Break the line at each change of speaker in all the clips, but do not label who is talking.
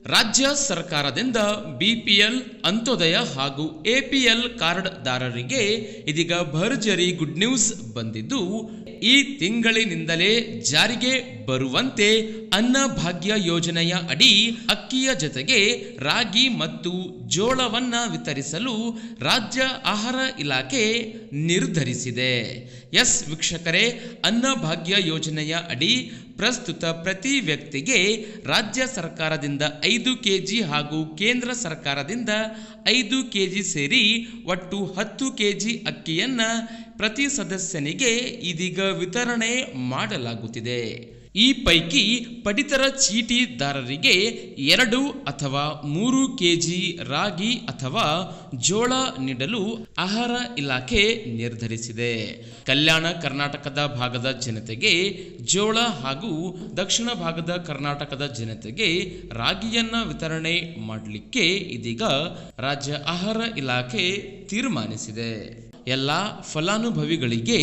ರಾಜ್ಯ ಸರ್ಕಾರದಿಂದ ಬಿಪಿಎಲ್, ಅಂತ್ಯೋದಯ ಹಾಗೂ ಎಪಿಎಲ್ ಕಾರ್ಡ್ದಾರರಿಗೆ ಇದೀಗ ಭರ್ಜರಿ ಗುಡ್ ನ್ಯೂಸ್ ಬಂದಿದ್ದು, ಈ ತಿಂಗಳಿನಿಂದಲೇ ಜಾರಿಗೆ ಬರುವಂತೆ ಅನ್ನಭಾಗ್ಯ ಯೋಜನೆಯ ಅಡಿ ಅಕ್ಕಿಯ ಜೊತೆಗೆ ರಾಗಿ ಮತ್ತು ಜೋಳವನ್ನ ವಿತರಿಸಲು ರಾಜ್ಯ ಆಹಾರ ಇಲಾಖೆ ನಿರ್ಧರಿಸಿದೆ. ಎಸ್ ವೀಕ್ಷಕರೇ, ಅನ್ನಭಾಗ್ಯ ಯೋಜನೆಯ ಅಡಿ ಪ್ರಸ್ತುತ ಪ್ರತಿ ವ್ಯಕ್ತಿಗೆ ರಾಜ್ಯ ಸರ್ಕಾರದಿಂದ 5 ಕೆಜಿ ಹಾಗೂ ಕೇಂದ್ರ ಸರ್ಕಾರದಿಂದ 5 ಕೆಜಿ ಸೇರಿ ಒಟ್ಟು 10 ಕೆಜಿ ಅಕ್ಕಿಯನ್ನ ಪ್ರತಿ ಸದಸ್ಯನಿಗೆ ಇದೀಗ ವಿತರಣೆ ಮಾಡಲಾಗುತ್ತಿದೆ. ಈ ಪೈಕಿ ಪಡಿತರ ಚೀಟಿದಾರರಿಗೆ 2 ಅಥವಾ 3 ಕೆಜಿ ರಾಗಿ ಅಥವಾ ಜೋಳ ನೀಡಲು ಆಹಾರ ಇಲಾಖೆ ನಿರ್ಧರಿಸಿದೆ. ಕಲ್ಯಾಣ ಕರ್ನಾಟಕದ ಭಾಗದ ಜನತೆಗೆ ಜೋಳ ಹಾಗೂ ದಕ್ಷಿಣ ಭಾಗದ ಕರ್ನಾಟಕದ ಜನತೆಗೆ ರಾಗಿಯನ್ನ ವಿತರಣೆ ಮಾಡಲಿಕ್ಕೆ ಇದೀಗ ರಾಜ್ಯ ಆಹಾರ ಇಲಾಖೆ ತೀರ್ಮಾನಿಸಿದೆ. ಎಲ್ಲ ಫಲಾನುಭವಿಗಳಿಗೆ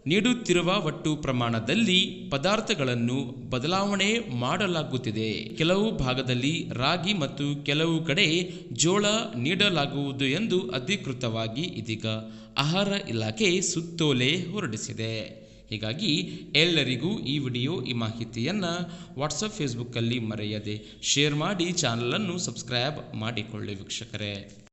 ನೀಡುತ್ತಿರುವ ಒಟ್ಟು ಪ್ರಮಾಣದಲ್ಲಿ ಪದಾರ್ಥಗಳನ್ನು ಬದಲಾವಣೆ ಮಾಡಲಾಗುತ್ತಿದೆ. ಕೆಲವು ಭಾಗದಲ್ಲಿ ರಾಗಿ ಮತ್ತು ಕೆಲವು ಕಡೆ ಜೋಳ ನೀಡಲಾಗುವುದು ಎಂದು ಅಧಿಕೃತವಾಗಿ ಇದೀಗ ಆಹಾರ ಇಲಾಖೆ ಸುತ್ತೋಲೆ ಹೊರಡಿಸಿದೆ. ಹೀಗಾಗಿ ಎಲ್ಲರಿಗೂ ಈ ವಿಡಿಯೋ, ಈ ಮಾಹಿತಿಯನ್ನು ವಾಟ್ಸಪ್, ಫೇಸ್ಬುಕ್ಕಲ್ಲಿ ಮರೆಯದೆ ಶೇರ್ ಮಾಡಿ ಚಾನಲನ್ನು ಸಬ್ಸ್ಕ್ರೈಬ್ ಮಾಡಿಕೊಳ್ಳಿ ವೀಕ್ಷಕರೇ.